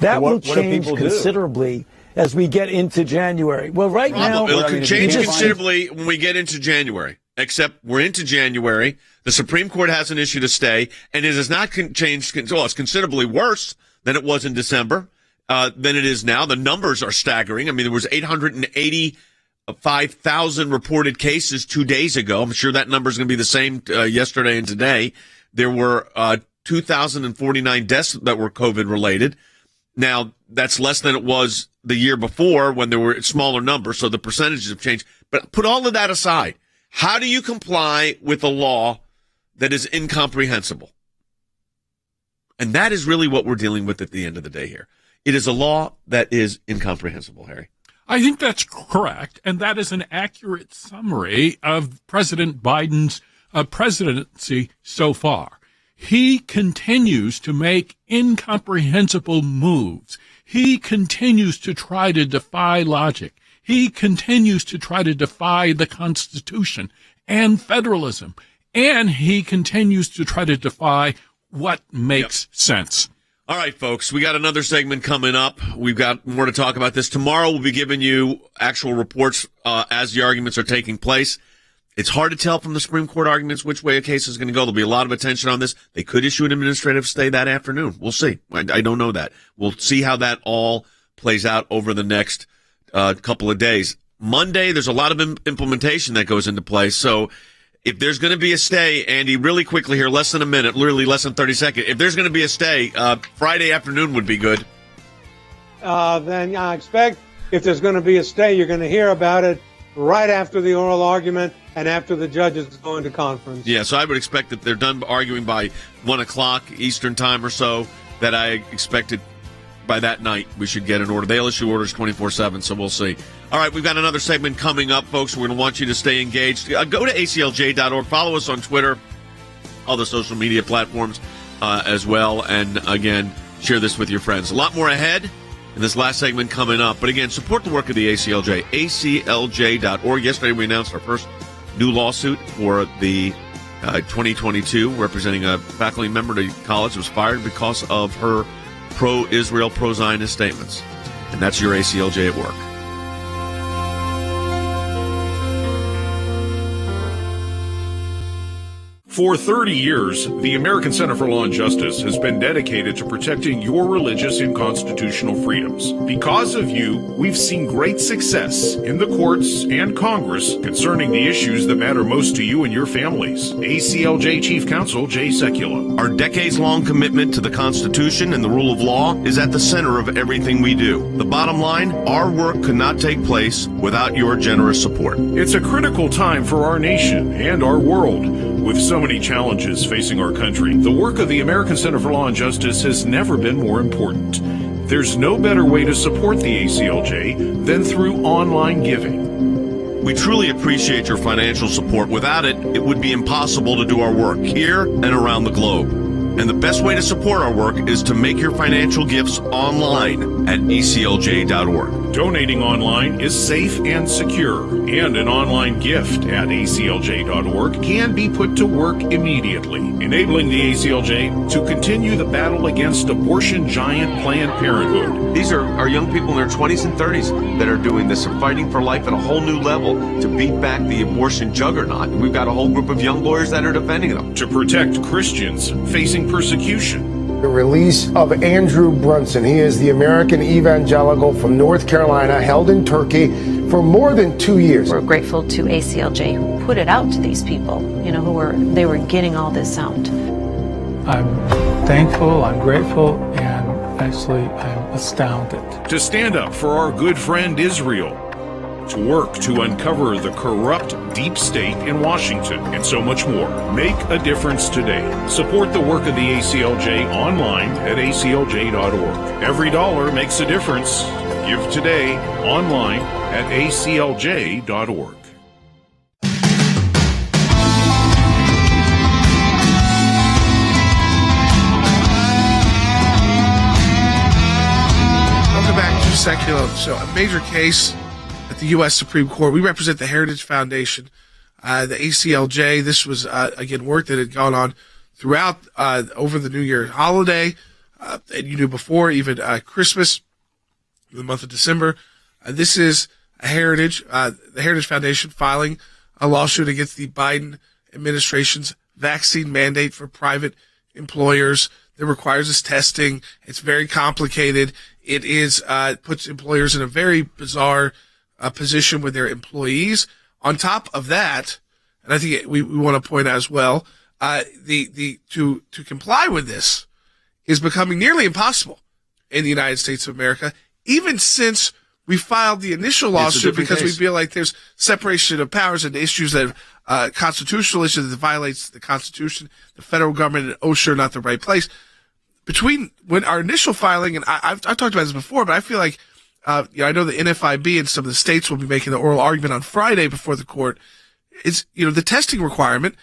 That will change considerably as we get into January. Well, now it could change considerably when we get into January. Except we're into January. The Supreme Court hasn't issued a stay, and it has not changed. Well, it's considerably worse than it was in December, than it is now. The numbers are staggering. I mean, there was 885,000 reported cases 2 days ago. I'm sure that number is going to be the same yesterday and today. There were 2,049 deaths that were COVID related. Now, that's less than it was the year before when there were smaller numbers, so the percentages have changed. But put all of that aside. How do you comply with a law that is incomprehensible? And that is really what we're dealing with at the end of the day here. It is a law that is incomprehensible, Harry. I think that's correct, and that is an accurate summary of President Biden's presidency so far. He continues to make incomprehensible moves. He continues to try to defy logic. He continues to try to defy the Constitution and federalism. And he continues to try to defy what makes sense. All right, folks, we got another segment coming up. We've got more to talk about this. Tomorrow we'll be giving you actual reports as the arguments are taking place. It's hard to tell from the Supreme Court arguments which way a case is going to go. There'll be a lot of attention on this. They could issue an administrative stay that afternoon. We'll see. I don't know that. We'll see how that all plays out over the next couple of days. Monday, there's a lot of implementation that goes into place. So if there's going to be a stay, Andy, really quickly here, less than a minute, literally less than 30 seconds. If there's going to be a stay, Friday afternoon would be good. Then I expect if there's going to be a stay, you're going to hear about it right after the oral argument and after the judges go into conference. Yeah, so I would expect that they're done arguing by 1 o'clock Eastern time or so, that I expected by that night we should get an order. They'll issue orders 24/7, so we'll see. All right, we've got another segment coming up, folks. We're going to want you to stay engaged. Go to ACLJ.org. Follow us on Twitter, all the social media platforms as well. And, again, share this with your friends. A lot more ahead in this last segment coming up. But, again, support the work of the ACLJ, ACLJ.org. Yesterday we announced our first new lawsuit for the 2022, representing a faculty member at a college that was fired because of her pro-Israel, pro-Zionist statements. And that's your ACLJ at work. For 30 years, the American Center for Law and Justice has been dedicated to protecting your religious and constitutional freedoms. Because of you, we've seen great success in the courts and Congress concerning the issues that matter most to you and your families. ACLJ Chief Counsel Jay Sekulow. Our decades-long commitment to the Constitution and the rule of law is at the center of everything we do. The bottom line, our work could not take place without your generous support. It's a critical time for our nation and our world. With so many challenges facing our country, the work of the American Center for Law and Justice has never been more important. There's no better way to support the ACLJ than through online giving. We truly appreciate your financial support. Without it, it would be impossible to do our work here and around the globe. And the best way to support our work is to make your financial gifts online at ACLJ.org. Donating online is safe and secure, and an online gift at ACLJ.org can be put to work immediately, enabling the ACLJ to continue the battle against abortion giant Planned Parenthood. These are our young people in their 20s and 30s that are doing this, are fighting for life at a whole new level to beat back the abortion juggernaut. And we've got a whole group of young lawyers that are defending them. To protect Christians facing persecution. The release of Andrew Brunson. He is the American evangelical from North Carolina, held in Turkey for more than 2 years. We're grateful to ACLJ who put it out to these people, they were getting all this out. I'm thankful, I'm grateful, and actually I'm astounded. To stand up for our good friend Israel. To work to uncover the corrupt deep state in Washington, and so much more. Make a difference today. Support the work of the ACLJ online at ACLJ.org. Every dollar makes a difference. Give today online at ACLJ.org. Sekulow. So a major case at the U.S. Supreme Court. We represent the Heritage Foundation, the ACLJ. This was, again, work that had gone on throughout over the New Year holiday, and you knew before even Christmas, the month of December. This is the Heritage Foundation filing a lawsuit against the Biden administration's vaccine mandate for private employers that requires this testing. It's very complicated. It is puts employers in a very bizarre position with their employees. On top of that, and I think we want to point out as well, to comply with this is becoming nearly impossible in the United States of America, even since we filed the initial lawsuit, because we feel like there's separation of powers and issues that constitutional issues that violates the Constitution. The federal government and OSHA are not the right place. Between when our initial filing, and I've talked about this before, but I feel like I know the NFIB and some of the states will be making the oral argument on Friday before the court. Is the testing requirement,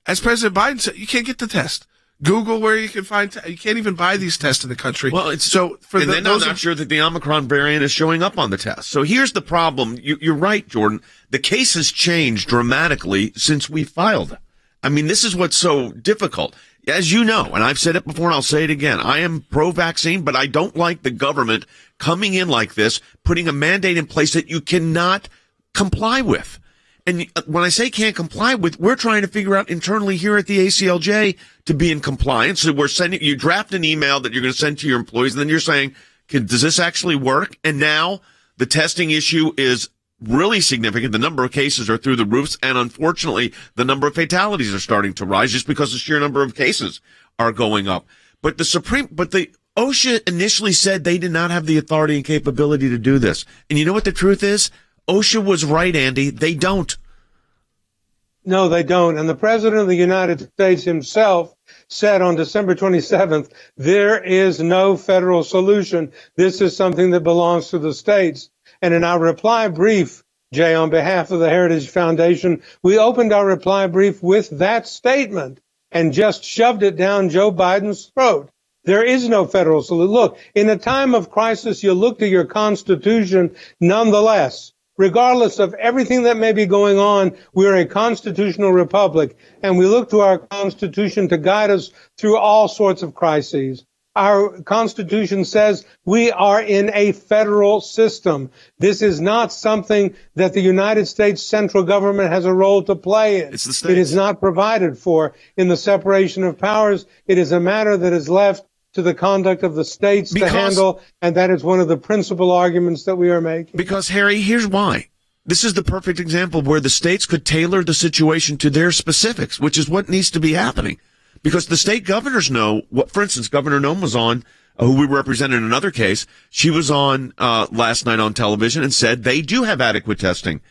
as President Biden said, you can't get the test. Google where you can find, you can't even buy these tests in the country. Well, and then I'm not sure that the Omicron variant is showing up on the test. So here's the problem. You're right, Jordan. The case has changed dramatically since we filed. I mean, this is what's so difficult. As you know, and I've said it before and I'll say it again, I am pro-vaccine, but I don't like the government coming in like this, putting a mandate in place that you cannot comply with. And when I say can't comply with, we're trying to figure out internally here at the ACLJ to be in compliance. So we're sending, you draft an email that you're going to send to your employees, and then you're saying, does this actually work? And now the testing issue is really significant. The number of cases are through the roofs, and unfortunately, the number of fatalities are starting to rise just because the sheer number of cases are going up. But the OSHA initially said they did not have the authority and capability to do this. And you know what the truth is? OSHA was right, Andy. They don't. No, they don't. And the President of the United States himself said on December 27th, there is no federal solution. This is something that belongs to the states. And in our reply brief, Jay, on behalf of the Heritage Foundation, we opened our reply brief with that statement and just shoved it down Joe Biden's throat. There is no federal solution. Look, in a time of crisis, you look to your Constitution nonetheless. Regardless of everything that may be going on, we're a constitutional republic, and we look to our Constitution to guide us through all sorts of crises. Our Constitution says we are in a federal system. This is not something that the United States central government has a role to play in. It's the states. It is not provided for in the separation of powers. It is a matter that is left to the conduct of the states to handle, and that is one of the principal arguments that we are making. Because, Harry, here's why. This is the perfect example where the states could tailor the situation to their specifics, which is what needs to be happening. Because the state governors know what, for instance, Governor Nome was on, who we represented in another case. She was on last night on television and said they do have adequate testing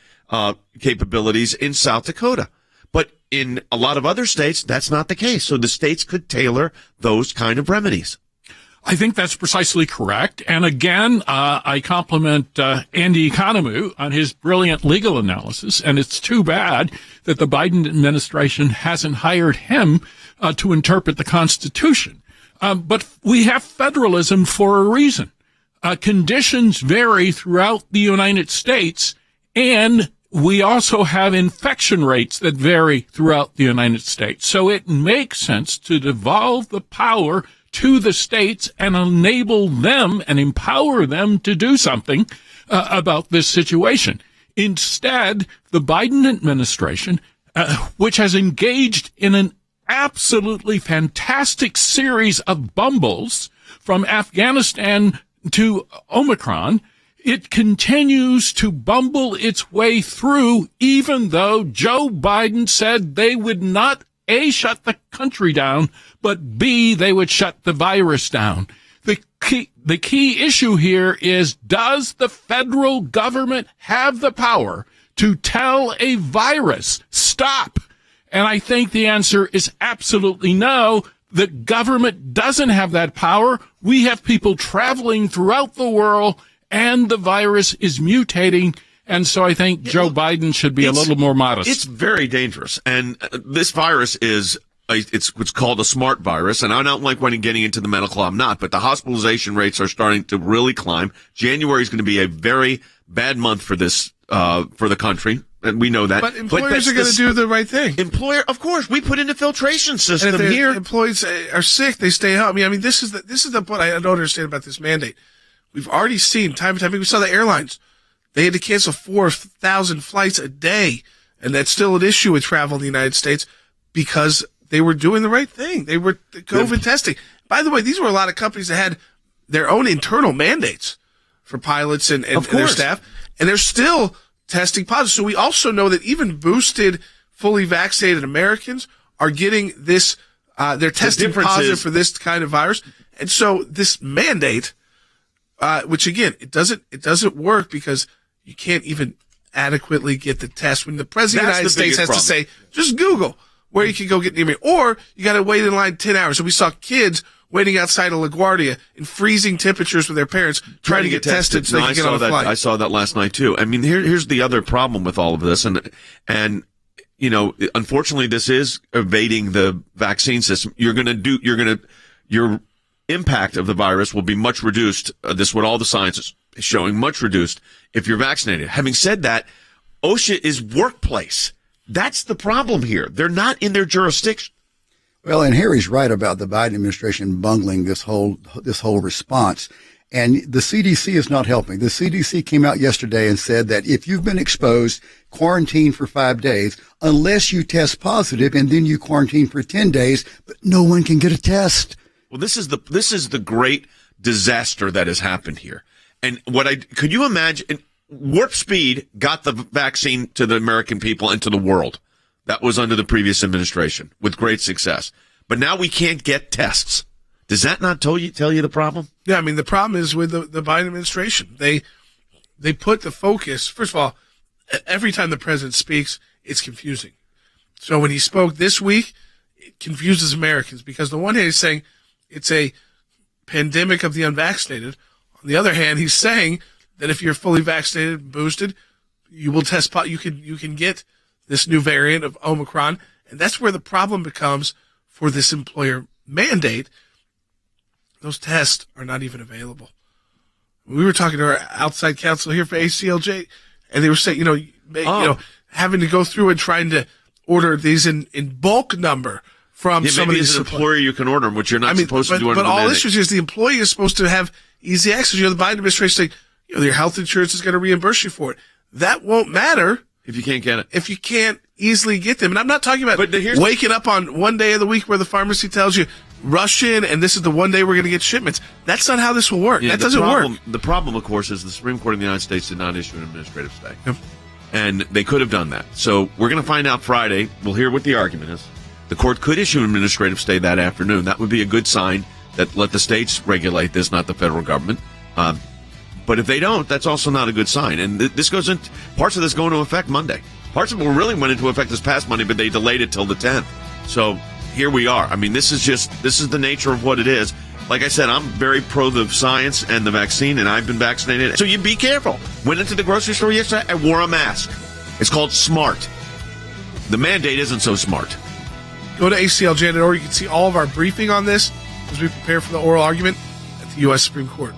capabilities in South Dakota. But in a lot of other states, that's not the case. So the states could tailor those kind of remedies. I think that's precisely correct. And again, I compliment Andy Economou on his brilliant legal analysis. And it's too bad that the Biden administration hasn't hired him to interpret the Constitution. But we have federalism for a reason. Conditions vary throughout the United States, and we also have infection rates that vary throughout the United States. So it makes sense to devolve the power to the states and enable them and empower them to do something about this situation. Instead, the Biden administration, which has engaged in an absolutely fantastic series of bumbles from Afghanistan to Omicron, it continues to bumble its way through, even though Joe Biden said they would not, A, shut the country down, but B, they would shut the virus down. The key issue here is, does the federal government have the power to tell a virus, stop? And I think the answer is absolutely no. The government doesn't have that power. We have people traveling throughout the world, and the virus is mutating. And so I think Joe Biden should be a little more modest. It's very dangerous. And this virus is it's what's called a smart virus, and I don't like when getting into the medical. I'm not, but the hospitalization rates are starting to really climb. January is going to be a very bad month for this for the country, and we know that. But employers are going to do the right thing. Employer, of course, we put in a filtration system and if here. Employees are sick, they stay home. I mean, this is the point I don't understand about this mandate. We've already seen time and time. We saw the airlines; they had to cancel 4,000 flights a day, and that's still an issue with travel in the United States because they were doing the right thing. They were COVID testing. By the way, these were a lot of companies that had their own internal mandates for pilots and their staff, and they're still testing positive. So we also know that even boosted, fully vaccinated Americans are getting this, they're testing positive for this kind of virus. And so this mandate, which again, it doesn't work because you can't even adequately get the test when the president of the United States has to say, just Google where you can go get near me, or you got to wait in line 10 hours. So we saw kids waiting outside of LaGuardia in freezing temperatures with their parents trying to get tested so they can get on a flight. I saw that last night too. I mean, here's the other problem with all of this. And, you know, unfortunately this is evading the vaccine system. Your impact of the virus will be much reduced. This is what all the science is showing, much reduced if you're vaccinated. Having said that, OSHA is workplace. That's the problem here. They're not in their jurisdiction. Well, and Harry's right about the Biden administration bungling this whole response. And the CDC is not helping. The CDC came out yesterday and said that if you've been exposed, quarantine for 5 days, unless you test positive, and then you quarantine for 10 days, but no one can get a test. Well, this is the great disaster that has happened here. And could you imagine? Warp speed got the vaccine to the American people and to the world. That was under the previous administration with great success. But now we can't get tests. Does that not tell you the problem? Yeah, I mean, the problem is with the Biden administration. They put the focus, first of all, every time the president speaks, it's confusing. So when he spoke this week, it confuses Americans because on the one hand he's saying it's a pandemic of the unvaccinated. On the other hand, he's saying that if you're fully vaccinated and boosted, you will test you can get this new variant of Omicron, and that's where the problem becomes for this employer mandate. Those tests are not even available. We were talking to our outside counsel here for ACLJ, and they were saying, having to go through and trying to order these in bulk number from some of these. As an employer, you can order them, which you're not supposed to do under the mandate. But all this is the employee is supposed to have easy access. The Biden administration saying, your health insurance is going to reimburse you for it. That won't matter if you can't get it. If you can't easily get them. And I'm not talking about waking up on one day of the week where the pharmacy tells you, rush in, and this is the one day we're going to get shipments. That's not how this will work. That doesn't work. The problem, of course, is the Supreme Court of the United States did not issue an administrative stay. Yep. And they could have done that. So we're going to find out Friday. We'll hear what the argument is. The court could issue an administrative stay that afternoon. That would be a good sign that let the states regulate this, not the federal government. But if they don't, that's also not a good sign. And this goes in, parts of this go into effect Monday. Parts of it really went into effect this past Monday, but they delayed it till the 10th. So here we are. I mean, this is the nature of what it is. Like I said, I'm very pro the science and the vaccine, and I've been vaccinated. So you be careful. Went into the grocery store yesterday, I wore a mask. It's called smart. The mandate isn't so smart. Go to ACLJ.org. You can see all of our briefing on this as we prepare for the oral argument at the U.S. Supreme Court.